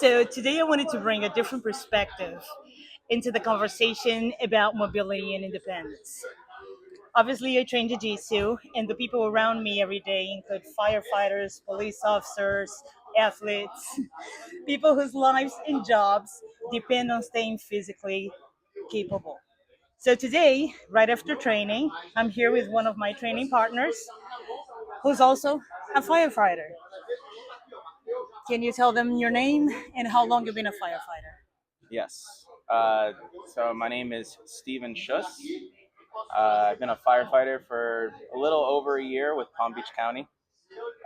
So today I wanted to bring a different perspective into the conversation about mobility and independence. Obviously, I train jiu-jitsu, and the people around me every day include firefighters, police officers, athletes, people whose lives and jobs depend on staying physically capable. So today, right after training, I'm here with one of my training partners who's also a firefighter. Can you tell them your name and how long you've been a firefighter? Yes. So my name is Steven Schuss. I've been a firefighter for a little over a year with Palm Beach County,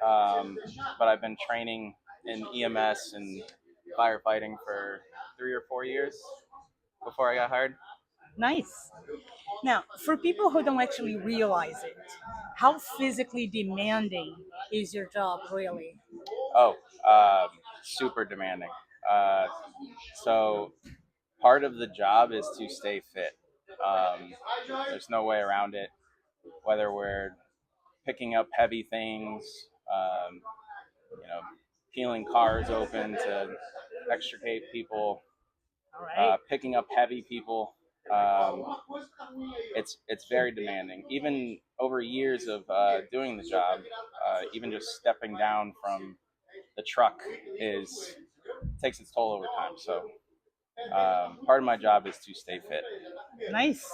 um, but I've been training in EMS and firefighting for 3 or 4 years before I got hired. Nice. Now, for people who don't actually realize it, how physically demanding is your job really? Oh, super demanding. Uh, so part of the job is to stay fit. Um, there's no way around it. Whether we're picking up heavy things, um, you know, peeling cars open to extricate people, All right. picking up heavy people. Um, it's very demanding. Even over years of doing the job, even just stepping down from the truck is takes its toll over time. So part of my job is to stay fit. Nice.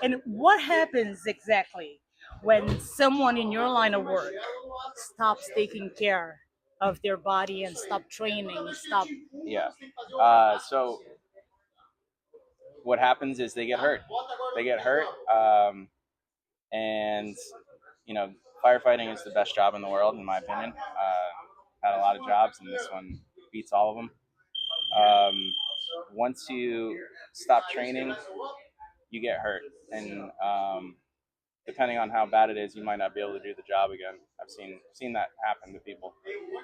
And what happens exactly when someone in your line of work stops taking care of their body and stop training, stop? Yeah. So what happens is they get hurt. They get hurt, and you know, firefighting is the best job in the world, in my opinion. Had a lot of jobs, and this one beats all of them. Um, Once you stop training, you get hurt, and depending on how bad it is, you might not be able to do the job again. I've seen that happen to people.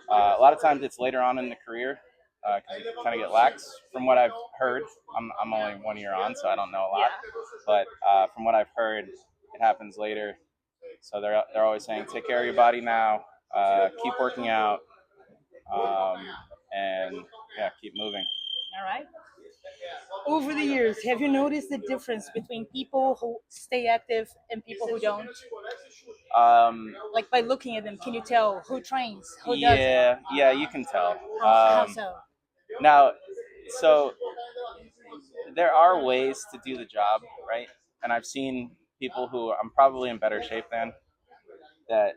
A lot of times, it's later on in the career because you kind of get lax. From what I've heard, I'm only 1 year on, so I don't know a lot. But from what I've heard, it happens later. So they're always saying, take care of your body now, keep working out, um, and yeah, keep moving. All right. Over the years, have you noticed the difference between people who stay active and people who don't? Like by looking at them, can you tell who trains, who doesn't? Yeah, you can tell. How so? Now, so there are ways to do the job, right? And I've seen people who I'm probably in better shape than that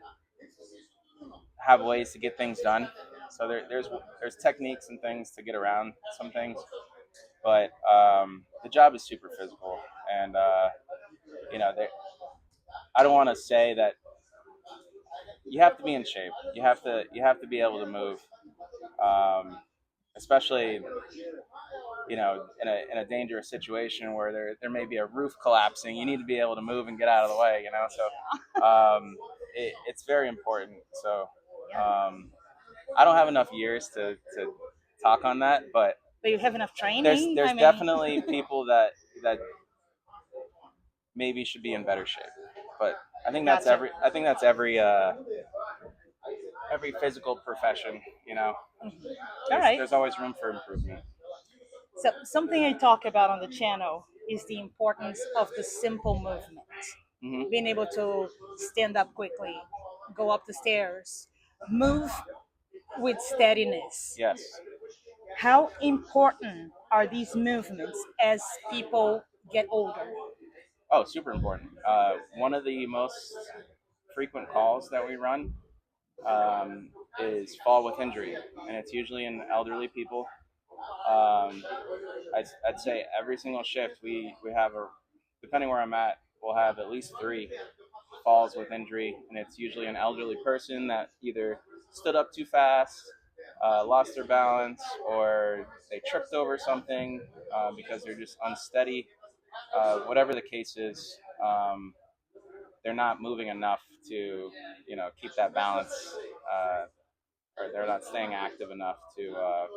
have ways to get things done. So there's techniques and things to get around some things, but the job is super physical, and you know, I don't want to say that you have to be in shape. You have to be able to move, um, especially in a dangerous situation where there may be a roof collapsing. You need to be able to move and get out of the way. So it's very important. So I don't have enough years to talk on that, but But you have enough there's training. there's definitely people that maybe should be in better shape. But Gotcha. I think that's every physical profession. All right. There's always room for improvement. So something I talk about on the channel is the importance of the simple movements. Hmm. Being able to stand up quickly, go up the stairs, move with steadiness. Yes. How important are these movements as people get older? Oh, super important. One of the most frequent calls that we run is fall with injury, and it's usually in elderly people. Um, I'd say every single shift we have depending where I'm at, we'll have at least three falls with injury, and it's usually an elderly person that either stood up too fast, lost their balance, or they tripped over something because they're just unsteady. Whatever the case is, they're not moving enough to keep that balance, or they're not staying active enough to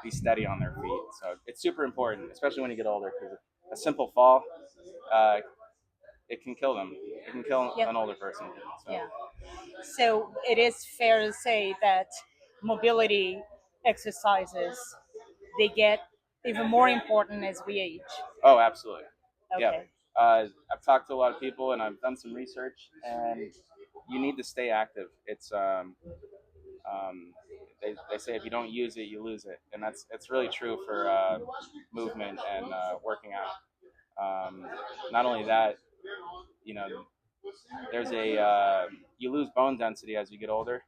be steady on their feet. So it's super important, especially when you get older, because a simple fall, uh, it can kill them. It can kill Yep. an older person. So Yeah. So it is fair to say that mobility exercises they get even more important as we age. Oh, absolutely. Yeah. Okay. I've talked to a lot of people and I've done some research, and you need to stay active. Um, they say if you don't use it, you lose it, and it's really true for movement and working out. Not only that, you know, there's a you lose bone density as you get older,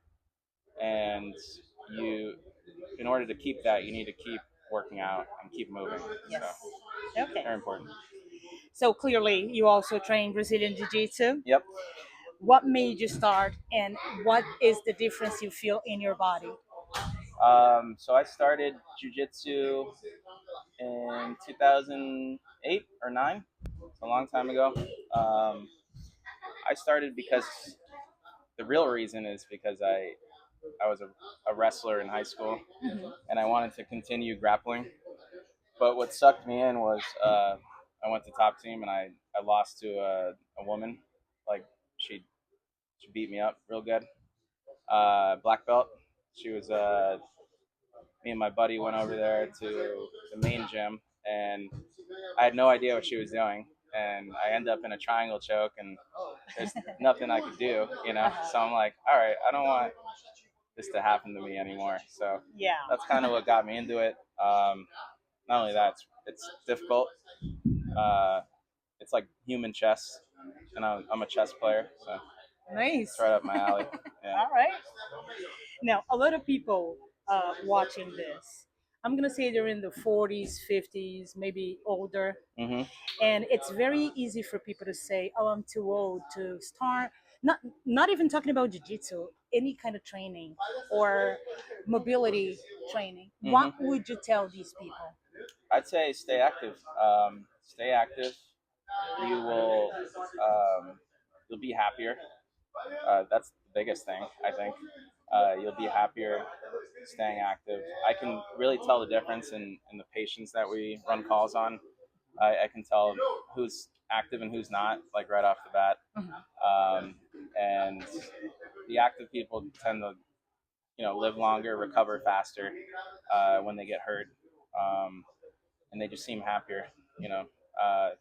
and you in order to keep that, you need to keep working out and keep moving. Yes. So Okay. very important. So clearly, you also train Brazilian Jiu Jitsu. Yep. What made you start, and what is the difference you feel in your body? So I started jujitsu in 2008 or 9. It's a long time ago. Um, I started because the real reason is because I was a wrestler in high school Mhm. and I wanted to continue grappling. But what sucked me in was I went to top team and I lost to a woman. Like she she beat me up real good. Black belt. She was me and my buddy went over there to the main gym, and I had no idea what she was doing, and I end up in a triangle choke, and there's nothing I could do, you know. Uh-huh. So I'm like, all right, I don't want this to happen to me anymore. So Yeah. that's kind of what got me into it. Not only that, it's difficult. Uh, it's like human chess, and I'm a chess player, so Nice. it's right up my alley. Yeah. All right. Now, a lot of people watching this, I'm gonna say they're in the 40s, 50s, maybe older, Hmm. and it's very easy for people to say, "Oh, I'm too old to start." Not even talking about jiu-jitsu, any kind of training or mobility training. Hmm. What would you tell these people? I'd say stay active. Stay active. You will you'll be happier. That's the biggest thing, I think. You'll be happier staying active. I can really tell the difference in the patients that we run calls on. I can tell who's active and who's not, like right off the bat. Mhm. Um, and the active people tend to, live longer, recover faster when they get hurt, um, and they just seem happier. You know, uh,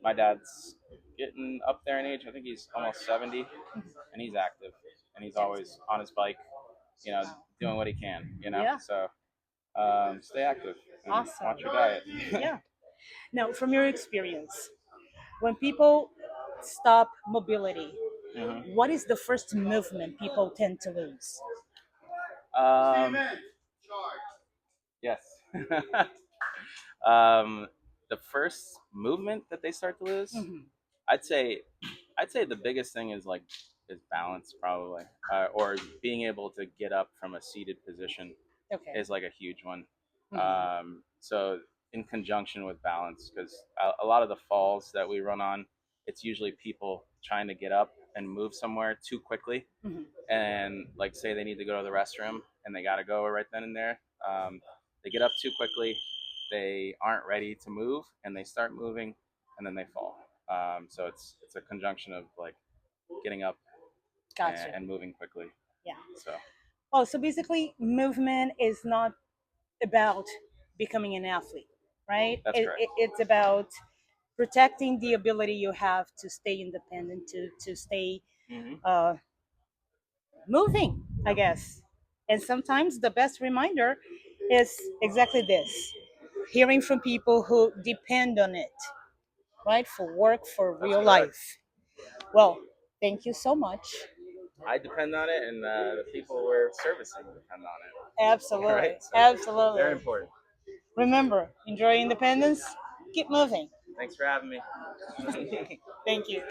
my dad's getting up there in age. I think he's almost 70, and he's active, and he's always on his bike, doing what he can. Yeah. So stay active and Awesome. watch your diet. Yeah. Now, from your experience, when people stop mobility, Hmm. what is the first movement people tend to lose? Um, yes. um, the first movement that they start to lose, Hmm. I'd say, I'd say the biggest thing is balance probably, or being able to get up from a seated position Okay. is like a huge one. Hmm. So in conjunction with balance, because a lot of the falls that we run on, it's usually people trying to get up and move somewhere too quickly, Hmm. and like say they need to go to the restroom and they got to go right then and there. They get up too quickly, they aren't ready to move, and they start moving, and then they fall. So it's a conjunction of like getting up Gotcha. and moving quickly. Yeah. So Oh, so basically, movement is not about becoming an athlete, right? that's correct. It's about protecting the ability you have to stay independent, to stay Hmm. uh, moving, I Yep. guess. And sometimes the best reminder is exactly this, hearing from people who depend on it, right? For work, for That's real correct. life. Well, thank you so much. I depend on it, and the people we're servicing depend on it. All Absolutely. right, so very Absolutely. important. Remember, enjoy independence, keep moving. Thanks for having me. Thank you.